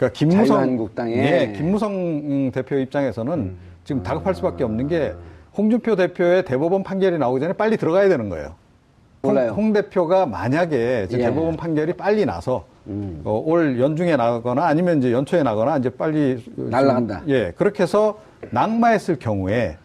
그러니까 김무성 자유한국당에 예, 김무성 대표 입장에서는 지금 다급할 수밖에 없는 게 홍준표 대표의 대법원 판결이 나오기 전에 빨리 들어가야 되는 거예요. 몰라요. 홍 대표가 만약에 이제 예. 대법원 판결이 빨리 나서 올 연중에 나거나 아니면 이제 연초에 나거나 이제 빨리 날아간다. 예, 그렇게 해서 낙마했을 경우에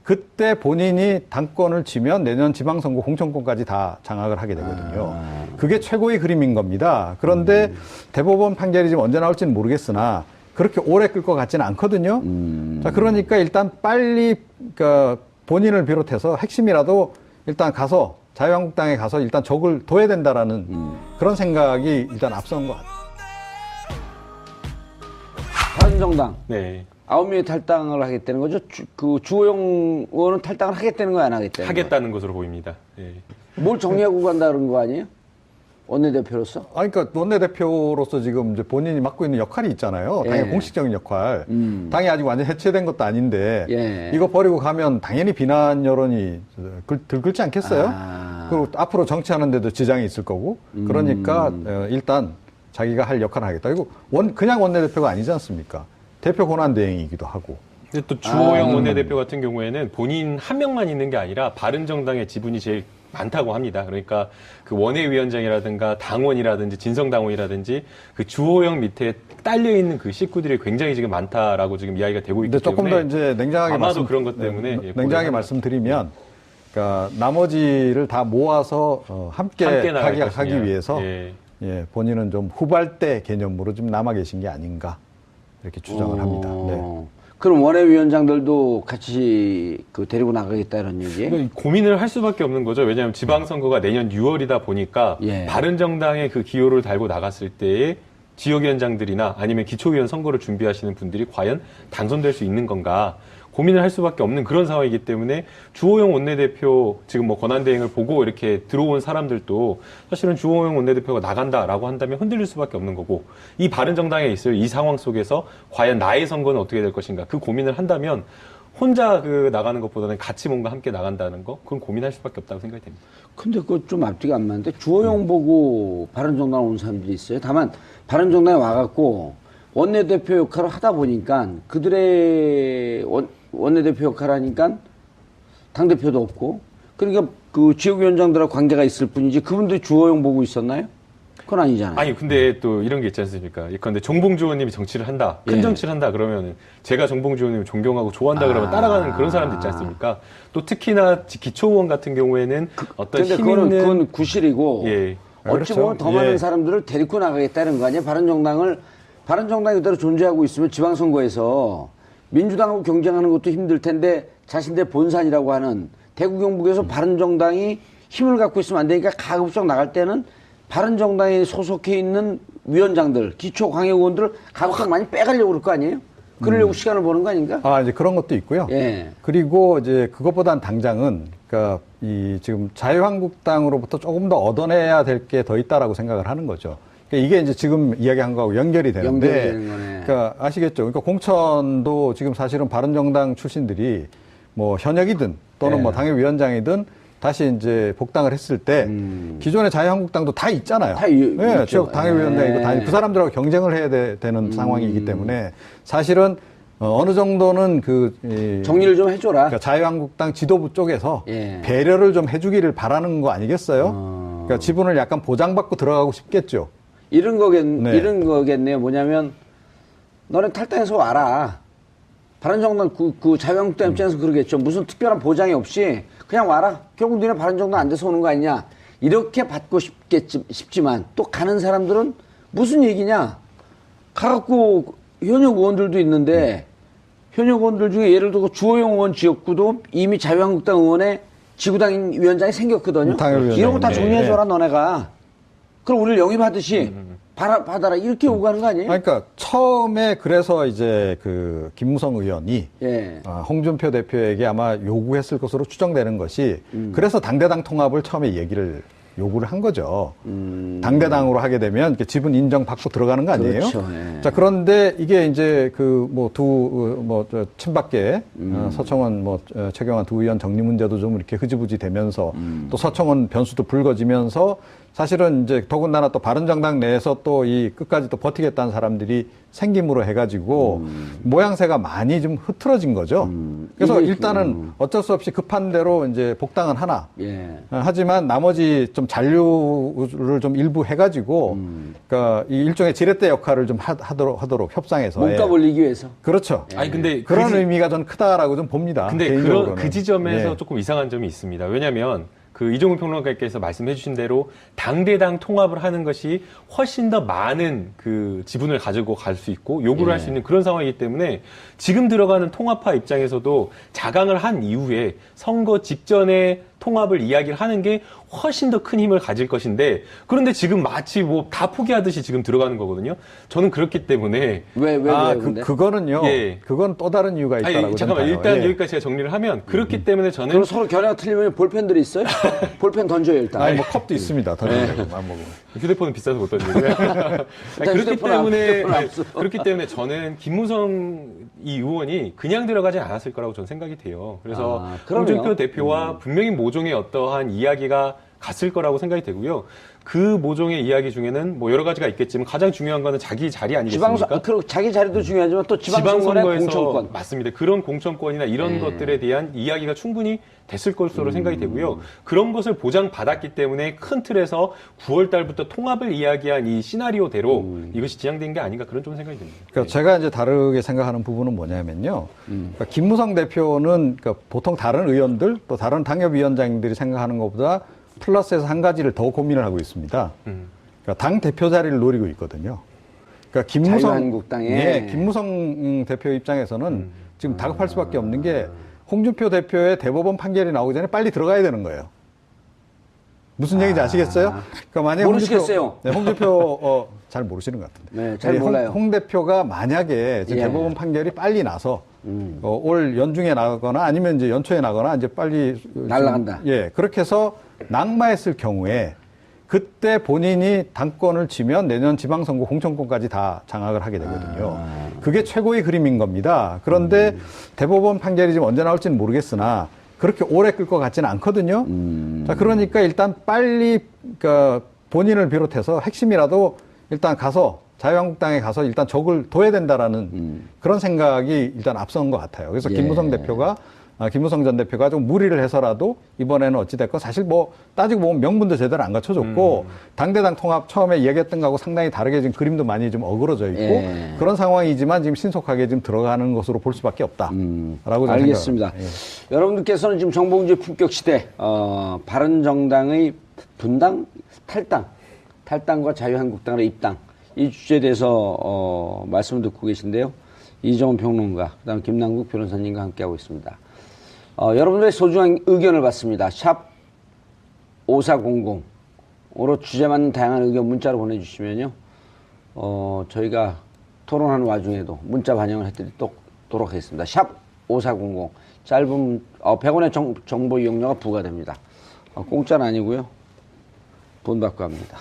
그때 본인이 당권을 쥐면 내년 지방선거 공천권까지 다 장악을 하게 되거든요. 그게 최고의 그림인 겁니다. 그런데 대법원 판결이 지금 언제 나올지는 모르겠으나 그렇게 오래 끌 것 같지는 않거든요. 자, 그러니까 일단 빨리 그러니까 본인을 비롯해서 핵심이라도 일단 가서 자유한국당에 가서 일단 적을 둬야 된다라는 그런 생각이 일단 앞선 것 같아요. 바른정당 네. 9명이 탈당을 하겠다는 거죠? 주호영 의원은 탈당을 하겠다는 거야, 안 하겠다는 거야? 하겠다는 것으로 보입니다. 네. 뭘 정리하고 간다는 거 아니에요? 원내대표로서? 아니, 그러니까 원내대표로서 지금 이제 본인이 맡고 있는 역할이 있잖아요. 당의 예. 공식적인 역할. 당이 아직 완전 해체된 것도 아닌데 예. 이거 버리고 가면 당연히 비난 여론이 들끓지 않겠어요? 그리고 앞으로 정치하는데도 지장이 있을 거고. 그러니까 일단 자기가 할 역할을 하겠다. 그리고 그냥 원내대표가 아니지 않습니까? 대표 권한 대행이기도 하고. 근데 또 주호영 원내대표 같은 경우에는 본인 한 명만 있는 게 아니라 바른정당의 지분이 제일 많다고 합니다. 그러니까 그 원외위원장이라든가 당원이라든지 진성당원이라든지 그 주호영 밑에 딸려 있는 그 식구들이 굉장히 지금 많다라고 지금 이야기가 되고 있기 근데 조금 때문에 더 이제 냉정하게 아마도 그런 것 때문에 냉정하게 말씀드리면, 그러니까 나머지를 다 모아서 함께 나갈 하기 것이냐. 위해서 예. 예, 본인은 좀 후발대 개념으로 좀 남아 계신 게 아닌가 이렇게 추정을 합니다. 네. 그럼 원외위원장들도 같이 데리고 나가겠다는 얘기예요? 그러니까 고민을 할 수밖에 없는 거죠. 왜냐하면 지방선거가 내년 6월이다 보니까 예. 바른정당의 그 기호를 달고 나갔을 때에 지역위원장들이나 아니면 기초위원 선거를 준비하시는 분들이 과연 당선될 수 있는 건가 고민을 할 수밖에 없는 그런 상황이기 때문에 주호영 원내대표 지금 뭐 권한대행을 보고 이렇게 들어온 사람들도 사실은 주호영 원내대표가 나간다라고 한다면 흔들릴 수밖에 없는 거고 이 바른정당에 있을 이 상황 속에서 과연 나의 선거는 어떻게 될 것인가 그 고민을 한다면 혼자 나가는 것보다는 같이 뭔가 함께 나간다는 거 그건 고민할 수밖에 없다고 생각이 됩니다. 근데 그거 좀 앞뒤가 안 맞는데 주호영 보고 바른정당 온 사람들이 있어요. 다만 바른정당에 와갖고 원내대표 역할을 하다 보니까 그들의 원내대표 역할을 하니까 당대표도 없고 그러니까 그 지역위원장들하고 관계가 있을 뿐이지 그분들이 주호영 보고 있었나요? 그건 아니잖아요. 아니 근데 또 이런 게 있지 않습니까? 그런데 정봉주 의원님이 정치를 한다, 큰 예. 정치를 한다 그러면 제가 정봉주 의원님을 존경하고 좋아한다 그러면 따라가는 그런 사람들 있지 않습니까? 또 특히나 기초의원 같은 경우에는 어떤 근데 힘 있는 그건 구실이고 예. 어찌 보면 더 많은 사람들을 데리고 나가겠다는 거 아니에요? 바른정당이 그대로 존재하고 있으면 지방선거에서 민주당하고 경쟁하는 것도 힘들 텐데 자신들 본산이라고 하는 대구 경북에서 바른정당이 힘을 갖고 있으면 안 되니까 가급적 나갈 때는 바른정당에 소속해 있는 위원장들, 기초 광역의원들을 가급적 많이 빼가려고 그럴 거 아니에요? 그러려고 시간을 보는 거 아닌가? 이제 그런 것도 있고요. 예. 그리고 이제 그것보단 당장은 그러니까 지금 자유한국당으로부터 조금 더 얻어내야 될 게 더 있다라고 생각을 하는 거죠. 그러니까 이게 이제 지금 이야기한 거하고 연결이 되는데, 연결되는 거네. 그러니까 아시겠죠? 그러니까 공천도 지금 사실은 바른정당 출신들이 뭐 현역이든 또는 예. 뭐 당협위원장이든 다시 이제 복당을 했을 때 기존의 자유한국당도 다 있잖아요. 다 예, 있죠. 당협위원장이고 다 그 사람들하고 경쟁을 해야 되는 상황이기 때문에 사실은 어느 정도는 정리를 좀 해줘라. 그러니까 자유한국당 지도부 쪽에서 예. 배려를 좀 해주기를 바라는 거 아니겠어요? 그러니까 지분을 약간 보장받고 들어가고 싶겠죠. 이런 네. 거겠네요. 뭐냐면, 너네 탈당해서 와라. 바른정당, 자유한국당 입장에서 그러겠죠. 무슨 특별한 보장이 없이 그냥 와라. 결국 너네 바른정당 안 돼서 오는 거 아니냐. 이렇게 받고 싶지만 또 가는 사람들은 무슨 얘기냐. 가갖고 현역 의원들도 있는데 현역 의원들 중에 예를 들어 주호영 의원 지역구도 이미 자유한국당 의원의 지구당 위원장이 생겼거든요. 이런 거 다 정리해줘라, 너네가. 그럼 우리를 영입하듯이 받아라. 이렇게 요구하는 거 아니에요? 그러니까 처음에 그래서 이제 김무성 의원이 예. 홍준표 대표에게 아마 요구했을 것으로 추정되는 것이 그래서 당대당 통합을 처음에 요구를 한 거죠. 당대당으로 하게 되면 이렇게 지분 인정받고 들어가는 거 아니에요? 그렇죠. 예. 자, 그런데 이게 이제 친박계 서청원 최경환 두 의원 정리 문제도 좀 이렇게 흐지부지 되면서 또 서청원 변수도 불거지면서 사실은 이제 더군다나 또 바른정당 내에서 또 이 끝까지 또 버티겠다는 사람들이 생김으로 해가지고 모양새가 많이 좀 흐트러진 거죠. 그래서 일단은 어쩔 수 없이 급한 대로 이제 복당은 하나. 예. 하지만 나머지 좀 잔류를 좀 일부 해가지고 그러니까 이 일종의 지렛대 역할을 좀 하도록 협상해서 몸값 올리기 위해서. 그렇죠. 아니 근데 그런 의미가 저는 크다라고 좀 봅니다. 근데 개인적으로는. 그 지점에서 예. 조금 이상한 점이 있습니다. 왜냐하면 그 이종훈 평론가께서 말씀해주신 대로 당대당 통합을 하는 것이 훨씬 더 많은 그 지분을 가지고 갈 수 있고 요구를 할 수 있는 그런 상황이기 때문에 지금 들어가는 통합파 입장에서도 자강을 한 이후에 선거 직전에 통합을 이야기를 하는 게 훨씬 더 큰 힘을 가질 것인데 그런데 지금 마치 뭐 다 포기하듯이 지금 들어가는 거거든요. 저는 그렇기 때문에 왜 근데? 그거는요. 예. 그건 또 다른 이유가 있다라고 아니, 잠깐만 생각해요. 일단 예. 여기까지 제가 정리를 하면 그렇기 때문에 저는 그럼 서로 견해가 틀리면 볼펜들이 있어요? 볼펜 던져요 일단. 아니 뭐 컵도 있습니다. 던져내고 안 먹으면. 휴대폰은 비싸서 못 던지고요. 그렇기 때문에 저는 김무성 이 의원이 그냥 들어가지 않았을 거라고 저는 생각이 돼요. 그래서 그럼요. 홍준표 대표와 분명히 모종의 어떠한 이야기가 갔을 거라고 생각이 되고요. 그 모종의 이야기 중에는 뭐 여러 가지가 있겠지만 가장 중요한 거는 자기 자리 아니겠습니까? 그리고 자기 자리도 중요하지만 또 지방선거의 공천권. 맞습니다. 그런 공천권이나 이런 것들에 대한 이야기가 충분히 됐을 것으로 생각이 되고요. 그런 것을 보장받았기 때문에 큰 틀에서 9월 달부터 통합을 이야기한 이 시나리오대로 이것이 진행된 게 아닌가 그런 좀 생각이 듭니다. 그러니까 제가 이제 다르게 생각하는 부분은 뭐냐면요. 그러니까 김무성 대표는 그러니까 보통 다른 의원들 또 다른 당협위원장들이 생각하는 것보다 플러스에서 한 가지를 더 고민을 하고 있습니다. 그러니까 당 대표 자리를 노리고 있거든요. 그러니까 자유한국당에 김무성 대표 입장에서는 지금 다급할 수밖에 없는 게 홍준표 대표의 대법원 판결이 나오기 전에 빨리 들어가야 되는 거예요. 무슨 얘기인지 아시겠어요? 그러니까 만약에 모르시겠어요? 홍준표 잘 모르시는 것 같은데. 네, 잘 몰라요. 홍 대표가 만약에 예. 대법원 판결이 빨리 나서 올 연중에 나거나 아니면 이제 연초에 나거나 이제 빨리 날아간다. 예, 그렇게 해서 낙마했을 경우에 그때 본인이 당권을 쥐면 내년 지방선거 공천권까지 다 장악을 하게 되거든요. 그게 최고의 그림인 겁니다. 그런데 대법원 판결이 지금 언제 나올지는 모르겠으나 그렇게 오래 끌 것 같지는 않거든요. 자, 그러니까 일단 빨리 그러니까 본인을 비롯해서 핵심이라도 일단 가서 자유한국당에 가서 일단 적을 둬야 된다라는 그런 생각이 일단 앞선 것 같아요. 그래서 예. 김무성 전 대표가 좀 무리를 해서라도 이번에는 어찌됐건 사실 뭐 따지고 보면 명분도 제대로 안 갖춰줬고 당대당 통합 처음에 얘기했던 거하고 상당히 다르게 지금 그림도 많이 좀 어그러져 있고 예. 그런 상황이지만 지금 신속하게 지금 들어가는 것으로 볼 수밖에 없다라고 알겠습니다. 예. 여러분들께서는 지금 정봉주의 품격 시대 바른정당의 분당, 탈당과 자유한국당의 입당 이 주제에 대해서 말씀을 듣고 계신데요. 이종훈 평론가, 그다음 김남국 변호사님과 함께하고 있습니다. 여러분들의 소중한 의견을 받습니다. 샵 5400으로 주제 맞는 다양한 의견 문자로 보내주시면요. 저희가 토론하는 와중에도 문자 반영을 해드리도록 하겠습니다. 샵 5400. 짧은 100원의 정보 이용료가 부과됩니다. 공짜는 아니고요. 돈 받고 합니다.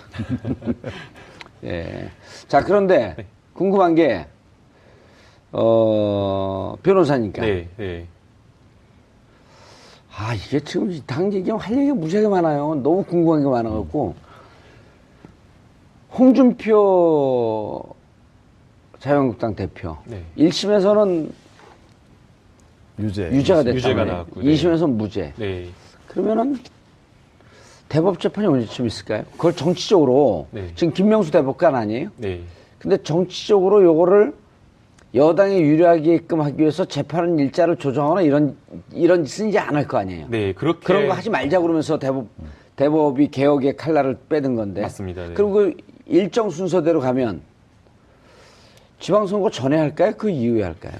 예. 자, 그런데 궁금한 게 변호사니까. 네, 네. 이게 지금 당 얘기하면 할 얘기가 무지하게 많아요. 너무 궁금한 게 많아갖고. 홍준표 자유한국당 대표. 네. 1심에서는 유죄가 됐다. 유죄가 나왔고, 네. 2심에서는 무죄. 네. 그러면은 대법 재판이 언제쯤 있을까요? 그걸 정치적으로 네. 지금 김명수 대법관 아니에요? 네. 근데 정치적으로 요거를 여당에 유리하게끔 하기 위해서 재판 일자를 조정하거나 이런 짓은 이제 안 할 거 아니에요. 네, 그렇게 그런 거 하지 말자 그러면서 대법이 개혁의 칼날을 빼든 건데. 맞습니다. 네. 그리고 그 일정 순서대로 가면 지방선거 전에 할까요? 그 이후에 할까요?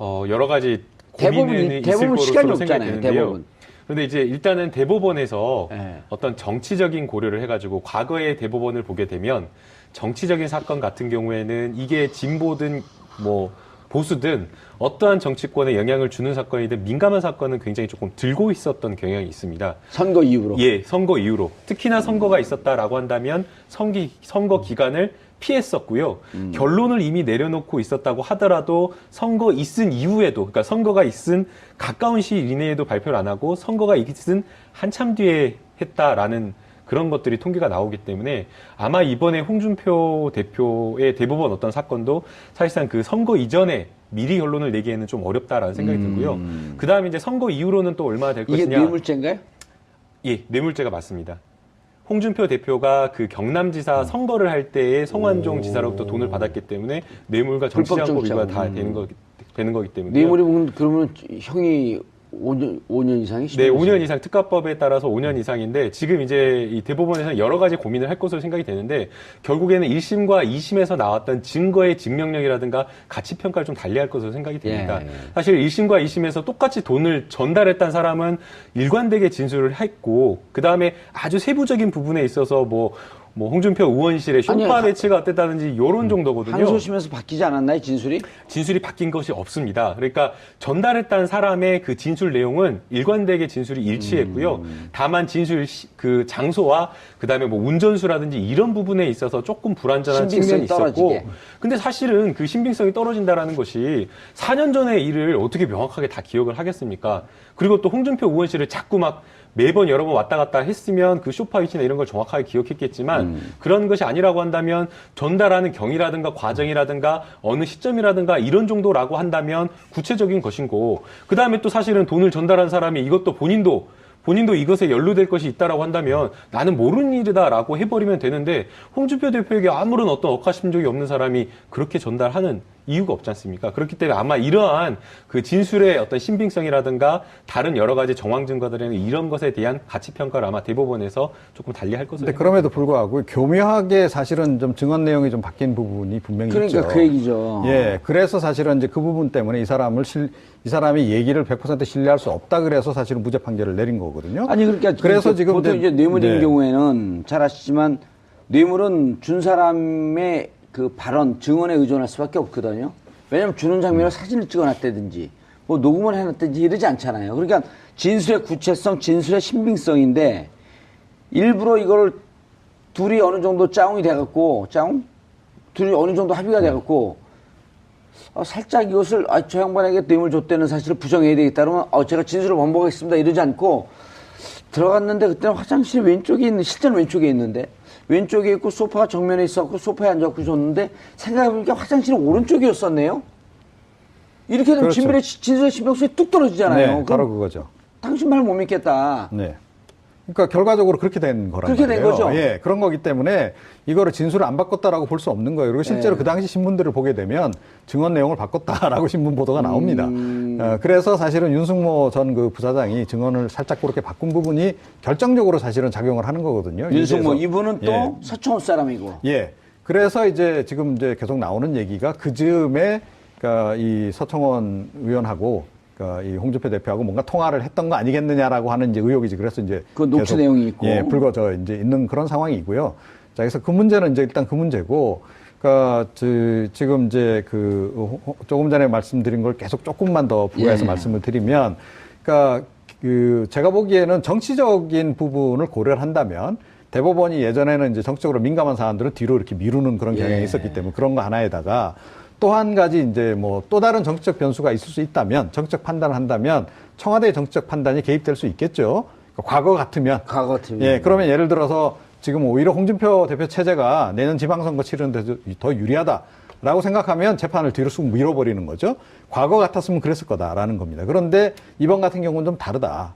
여러 가지 고민이 있을 대법은 시간이 것으로 생각이 없잖아요. 되는데요. 대법은. 그런데 이제 일단은 대법원에서 네. 어떤 정치적인 고려를 해가지고 과거의 대법원을 보게 되면 정치적인 사건 같은 경우에는 이게 진보든 뭐 보수든 어떠한 정치권에 영향을 주는 사건이든 민감한 사건은 굉장히 조금 들고 있었던 경향이 있습니다. 선거 이후로. 예, 선거 이후로. 특히나 선거가 있었다라고 한다면 선거 기간을 피했었고요. 결론을 이미 내려놓고 있었다고 하더라도 선거 있은 이후에도, 그러니까 선거가 있은 가까운 시일 이내에도 발표를 안 하고 선거가 있은 한참 뒤에 했다라는 그런 것들이 통계가 나오기 때문에 아마 이번에 홍준표 대표의 대법원 어떤 사건도 사실상 그 선거 이전에 미리 결론을 내기에는 좀 어렵다라는 생각이 들고요. 그 다음에 이제 선거 이후로는 또 얼마나 될 이게 것이냐. 뇌물죄인가요? 예, 뇌물죄가 맞습니다. 홍준표 대표가 그 경남지사 선거를 할 때에 성완종 지사로부터 돈을 받았기 때문에 뇌물과 정치자금법 위반이 다 되는 거기 때문에. 뇌물이 그러면 형이 5년 이상이? 네, 5년 이상 특가법에 따라서 5년 이상인데 지금 이제 이 대법원에서는 여러 가지 고민을 할 것으로 생각이 되는데 결국에는 1심과 2심에서 나왔던 증거의 증명력이라든가 가치 평가를 좀 달리할 것으로 생각이 됩니다. 예. 사실 1심과 2심에서 똑같이 돈을 전달했다는 사람은 일관되게 진술을 했고 그다음에 아주 세부적인 부분에 있어서 뭐 홍준표 의원실의 쇼파 배치가 어땠다든지 이런 정도거든요. 항소심에서 바뀌지 않았나요, 진술이? 진술이 바뀐 것이 없습니다. 그러니까 전달했다는 사람의 그 진술 내용은 일관되게 진술이 일치했고요. 다만 진술 그 장소와 그다음에 뭐 운전수라든지 이런 부분에 있어서 조금 불완전한 측면이 있었고 떨어지게. 근데 사실은 그 신빙성이 떨어진다라는 것이 4년 전의 일을 어떻게 명확하게 다 기억을 하겠습니까? 그리고 또 홍준표 의원실을 자꾸 막 매번 여러 번 왔다 갔다 했으면 그 쇼파 위치나 이런 걸 정확하게 기억했겠지만 그런 것이 아니라고 한다면 전달하는 경위라든가 과정이라든가 어느 시점이라든가 이런 정도라고 한다면 구체적인 것인고 그 다음에 또 사실은 돈을 전달한 사람이 이것도 본인도 이것에 연루될 것이 있다라고 한다면 나는 모르는 일이다라고 해버리면 되는데 홍준표 대표에게 아무런 어떤 억하심적이 없는 사람이 그렇게 전달하는 이유가 없지 않습니까? 그렇기 때문에 아마 이러한 그 진술의 어떤 신빙성이라든가 다른 여러 가지 정황 증거들에는 이런 것에 대한 가치 평가를 아마 대법원에서 조금 달리할 것으로. 근데 그럼에도 불구하고 교묘하게 사실은 좀 증언 내용이 좀 바뀐 부분이 분명히 그러니까 있죠. 그 얘기죠. 예, 그래서 사실은 이제 그 부분 때문에 이 사람이 얘기를 100% 신뢰할 수 없다 그래서 사실은 무죄 판결을 내린 거거든요. 아니 그러니까 그래서 지금 보통 이제 뇌물인 네. 경우에는 잘 아시지만 뇌물은 준 사람의 그 발언, 증언에 의존할 수밖에 없거든요. 왜냐하면 주는 장면을 사진을 찍어놨다든지 뭐 녹음을 해놨다든지 이러지 않잖아요. 그러니까 진술의 구체성, 진술의 신빙성인데 일부러 이걸 둘이 어느 정도 짜웅이 돼갖고 둘이 어느 정도 합의가 돼갖고 살짝 이것을 저 양반에게 뇌물 줬다는 사실을 부정해야 되겠다 그러면 제가 진술을 번복하겠습니다 이러지 않고 들어갔는데 그때는 화장실 왼쪽에 있는 실제는 왼쪽에 있는데 왼쪽에 있고 소파가 정면에 있었고 소파에 앉아갖고 줬는데 생각해보니까 화장실은 오른쪽이었었네요. 이렇게 되면 그렇죠. 진술의 신빙성이 뚝 떨어지잖아요. 네, 바로 그거죠. 당신 말 못 믿겠다. 네. 그러니까 결과적으로 그렇게 된 거란 그렇게 말이에요. 된 거죠. 예, 그런 거기 때문에 이거를 진술을 안 바꿨다라고 볼 수 없는 거예요. 그리고 실제로 네. 그 당시 신문들을 보게 되면 증언 내용을 바꿨다라고 신문 보도가 나옵니다. 그래서 사실은 윤승모 전 그 부사장이 증언을 살짝 그렇게 바꾼 부분이 결정적으로 사실은 작용을 하는 거거든요. 윤승모 유죄에서. 이분은 또 예. 서청원 사람이고. 예. 그래서 이제 지금 이제 계속 나오는 얘기가 그 즈음에 그러니까 이 서청원 의원하고 그러니까 이 홍준표 대표하고 뭔가 통화를 했던 거 아니겠느냐라고 하는 이제 의혹이지. 그래서 이제 그 녹취 내용이 있고. 예, 불거져 이제 있는 그런 상황이고요. 자, 그래서 그 문제는 이제 일단 그 문제고, 그러니까 지금 이제 그 조금 전에 말씀드린 걸 계속 조금만 더 부가해서 예. 말씀을 드리면, 그러니까 그 제가 보기에는 정치적인 부분을 고려를 한다면. 대법원이 예전에는 이제 정치적으로 민감한 사안들은 뒤로 이렇게 미루는 그런 경향이 예. 있었기 때문에 그런 거 하나에다가 또 한 가지 이제 뭐 또 다른 정치적 변수가 있을 수 있다면 정치적 판단을 한다면 청와대의 정치적 판단이 개입될 수 있겠죠. 그러니까 과거 같으면. 예, 그러면 예를 들어서 지금 오히려 홍준표 대표 체제가 내년 지방선거 치르는 데도 더 유리하다라고 생각하면 재판을 뒤로 쑥 밀어버리는 거죠. 과거 같았으면 그랬을 거다라는 겁니다. 그런데 이번 같은 경우는 좀 다르다.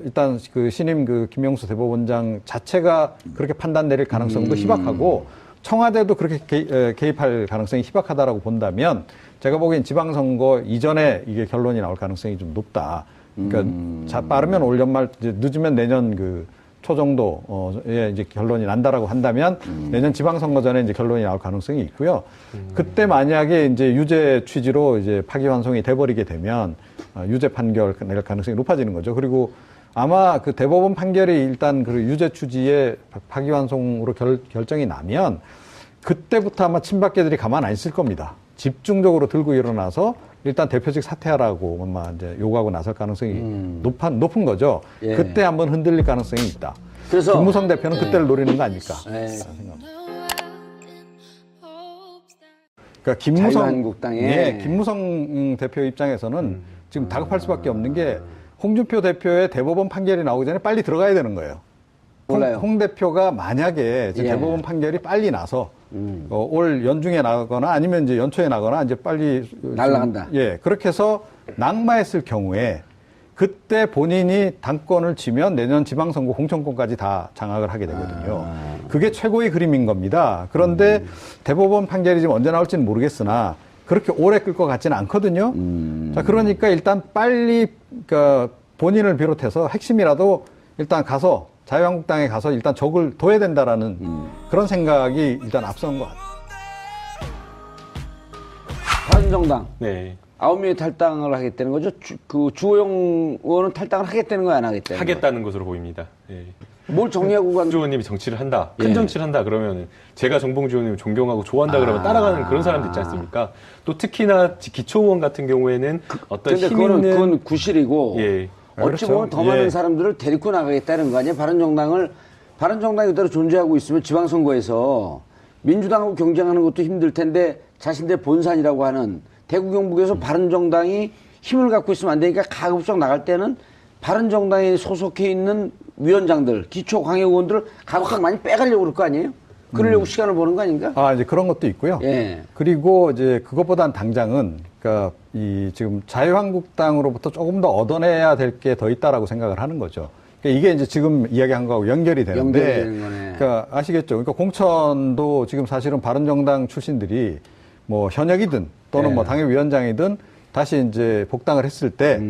일단 그 신임 그 김명수 대법원장 자체가 그렇게 판단 내릴 가능성도 희박하고 청와대도 그렇게 개입할 가능성이 희박하다라고 본다면 제가 보기엔 지방선거 이전에 이게 결론이 나올 가능성이 좀 높다. 그러니까 빠르면 올 연말, 이제 늦으면 내년 그 초 정도에 이제 결론이 난다라고 한다면 내년 지방선거 전에 이제 결론이 나올 가능성이 있고요. 그때 만약에 이제 유죄 취지로 이제 파기환송이 돼버리게 되면 유죄 판결 낼 가능성이 높아지는 거죠. 그리고 아마 그 대법원 판결이 일단 그 유죄 취지의 파기환송으로 결정이 나면 그때부터 아마 친박계들이 가만 안 있을 겁니다. 집중적으로 들고 일어나서 일단 대표직 사퇴하라고 아마 이제 요구하고 나설 가능성이 높은 거죠. 예. 그때 한번 흔들릴 가능성이 있다. 그래서 김무성 대표는 그때를 노리는 거 아닐까? 예. 그러니까 자유한국당의 예, 김무성 대표 입장에서는 지금 다급할 수밖에 없는 게 홍준표 대표의 대법원 판결이 나오기 전에 빨리 들어가야 되는 거예요. 몰라요. 홍 대표가 만약에 이제 예. 대법원 판결이 빨리 나서 올 연중에 나거나 아니면 이제 연초에 나거나 이제 빨리 날아간다. 예, 그렇게 해서 낙마했을 경우에 그때 본인이 당권을 지면 내년 지방선거 공천권까지 다 장악을 하게 되거든요. 그게 최고의 그림인 겁니다. 그런데 대법원 판결이 지금 언제 나올지는 모르겠으나 그렇게 오래 끌 것 같지는 않거든요. 자, 그러니까 일단 빨리 그러니까 본인을 비롯해서 핵심이라도 일단 가서 자유한국당에 가서 일단 적을 둬야 된다라는 그런 생각이 일단 앞선 것 같아요. 바른정당 네. 9명이 탈당을 하겠다는 거죠? 주호영 의원은 탈당을 하겠다는 거야, 안 하겠다는 하겠다는 것으로 보입니다. 예. 거야? 뭘 정리하고 간 주 의원님이 정치를 한다, 큰 예. 정치를 한다 그러면 제가 정봉주 의원님 존경하고 좋아한다 그러면 따라가는 그런 사람들 있지 않습니까? 또 특히나 기초의원 같은 경우에는 어떤 근데 힘 있는 그건 구실이고 예. 어찌 그렇죠. 보면 더 많은 예. 사람들을 데리고 나가겠다는 거 아니에요? 바른정당이 그대로 존재하고 있으면 지방선거에서 민주당하고 경쟁하는 것도 힘들 텐데 자신들 본산이라고 하는 대구 경북에서 바른정당이 힘을 갖고 있으면 안 되니까 가급적 나갈 때는 바른정당에 소속해 있는 위원장들, 기초광역의원들을 가급적 많이 빼가려고 그럴 거 아니에요? 그러려고 시간을 보는 거 아닌가? 아, 이제 그런 것도 있고요. 예. 그리고 이제 그것보단 당장은 그러니까 이 지금 자유한국당으로부터 조금 더 얻어내야 될 게 더 있다라고 생각을 하는 거죠. 그러니까 이게 이제 지금 이야기한 거하고 연결이 되는데, 연결되는 거네. 그러니까 아시겠죠? 그러니까 공천도 지금 사실은 바른정당 출신들이 뭐 현역이든 또는 네. 뭐 당협위원장이든 다시 이제 복당을 했을 때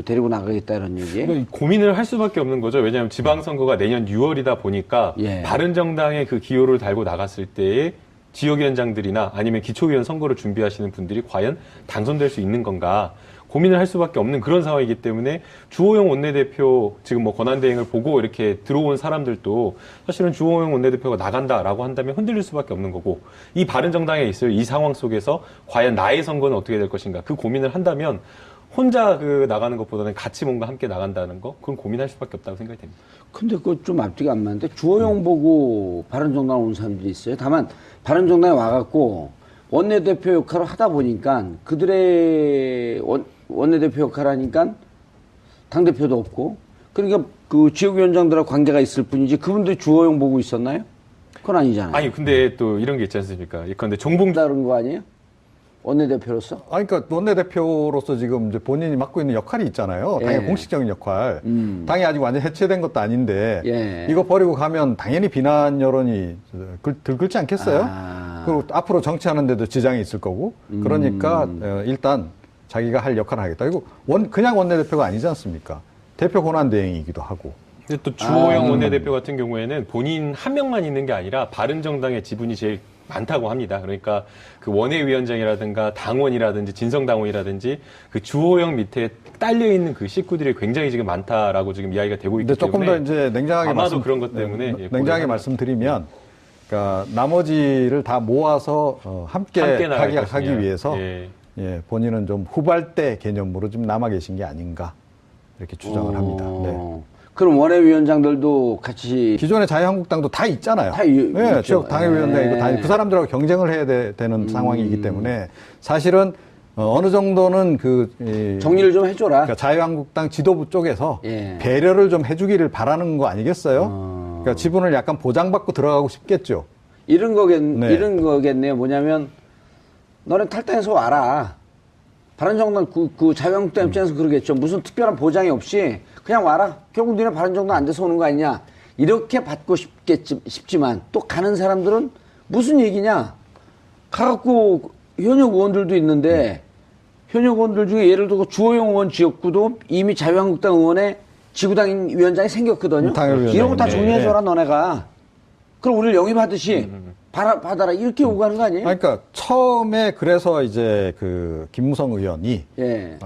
데리고 나가겠다 이런 얘기. 그러니까 고민을 할 수밖에 없는 거죠. 왜냐하면 지방선거가 내년 6월이다 보니까 예. 바른정당의 그 기호를 달고 나갔을 때에 지역위원장들이나 아니면 기초위원 선거를 준비하시는 분들이 과연 당선될 수 있는 건가 고민을 할 수밖에 없는 그런 상황이기 때문에 주호영 원내대표 지금 뭐 권한대행을 보고 이렇게 들어온 사람들도 사실은 주호영 원내대표가 나간다라고 한다면 흔들릴 수밖에 없는 거고 이 바른정당에 있을 이 상황 속에서 과연 나의 선거는 어떻게 될 것인가 그 고민을 한다면 혼자 나가는 것보다는 같이 뭔가 함께 나간다는 거 그건 고민할 수밖에 없다고 생각이 됩니다. 근데 그거 좀 앞뒤가 안 맞는데 주호영 보고 바른정당 온 사람들이 있어요. 다만 바른정당에 와갖고 원내대표 역할을 하다 보니까 그들의 원내대표 역할을 하니까 당대표도 없고 그러니까 그 지역위원장들하고 관계가 있을 뿐이지 그분들이 주호영 보고 있었나요? 그건 아니잖아요. 아니 근데 또 이런 게 있지 않습니까? 그런데 정봉주 다른 거 아니에요? 원내대표로서? 아니, 그러니까 원내대표로서 지금 이제 본인이 맡고 있는 역할이 있잖아요. 당의 예. 공식적인 역할. 당이 아직 완전 해체된 것도 아닌데 예. 이거 버리고 가면 당연히 비난 여론이 들끓지 않겠어요? 아. 그리고 앞으로 정치하는데도 지장이 있을 거고. 그러니까 일단 자기가 할 역할을 하겠다. 그리고 그냥 원내대표가 아니지 않습니까? 대표 권한대행이기도 하고. 근데 또 주호영 원내대표 같은 경우에는 본인 한 명만 있는 게 아니라 바른정당의 지분이 제일 많다고 합니다. 그러니까 그 원외위원장이라든가 당원이라든지 진성당원이라든지 그 주호영 밑에 딸려 있는 그 식구들이 굉장히 지금 많다라고 지금 이야기가 되고 있기 근데 조금 때문에 더 이제 냉정하게 아마도 그런 것 때문에 예, 냉정하게 고려하는 말씀드리면, 그러니까 나머지를 다 모아서 함께 나갈 하기 것이냐. 위해서 예. 본인은 좀 후발대 개념으로 좀 남아 계신 게 아닌가 이렇게 추정을 합니다. 네. 그럼 원외위원장들도 같이 기존의 자유한국당도 다 있잖아요. 다 네, 있죠. 지역 당협위원장이고 예. 다 그 사람들하고 경쟁을 해야 되는 상황이기 때문에 사실은 어느 정도는 정리를 좀 해줘라. 그러니까 자유한국당 지도부 쪽에서 예. 배려를 좀 해주기를 바라는 거 아니겠어요? 그러니까 지분을 약간 보장받고 들어가고 싶겠죠. 이런 네. 거겠네요. 뭐냐면 너네 탈당해서 와라. 바른정당 그 자유한국당 입장에서 그러겠죠. 무슨 특별한 보장이 없이 그냥 와라. 결국 너네 바른정당 안 돼서 오는 거 아니냐. 이렇게 받고 싶지만 또 가는 사람들은 무슨 얘기냐. 가갖고 현역 의원들도 있는데 현역 의원들 중에 예를 들어 주호영 의원 지역구도 이미 자유한국당 의원의 지구당 위원장이 생겼거든요. 당협위원장인데. 이런 거 다 정리해줘라 너네가. 그럼 우리를 영입하듯이 받아라 이렇게 오가는 거 아니에요? 그러니까 처음에 그래서 이제 그 김무성 의원이 예.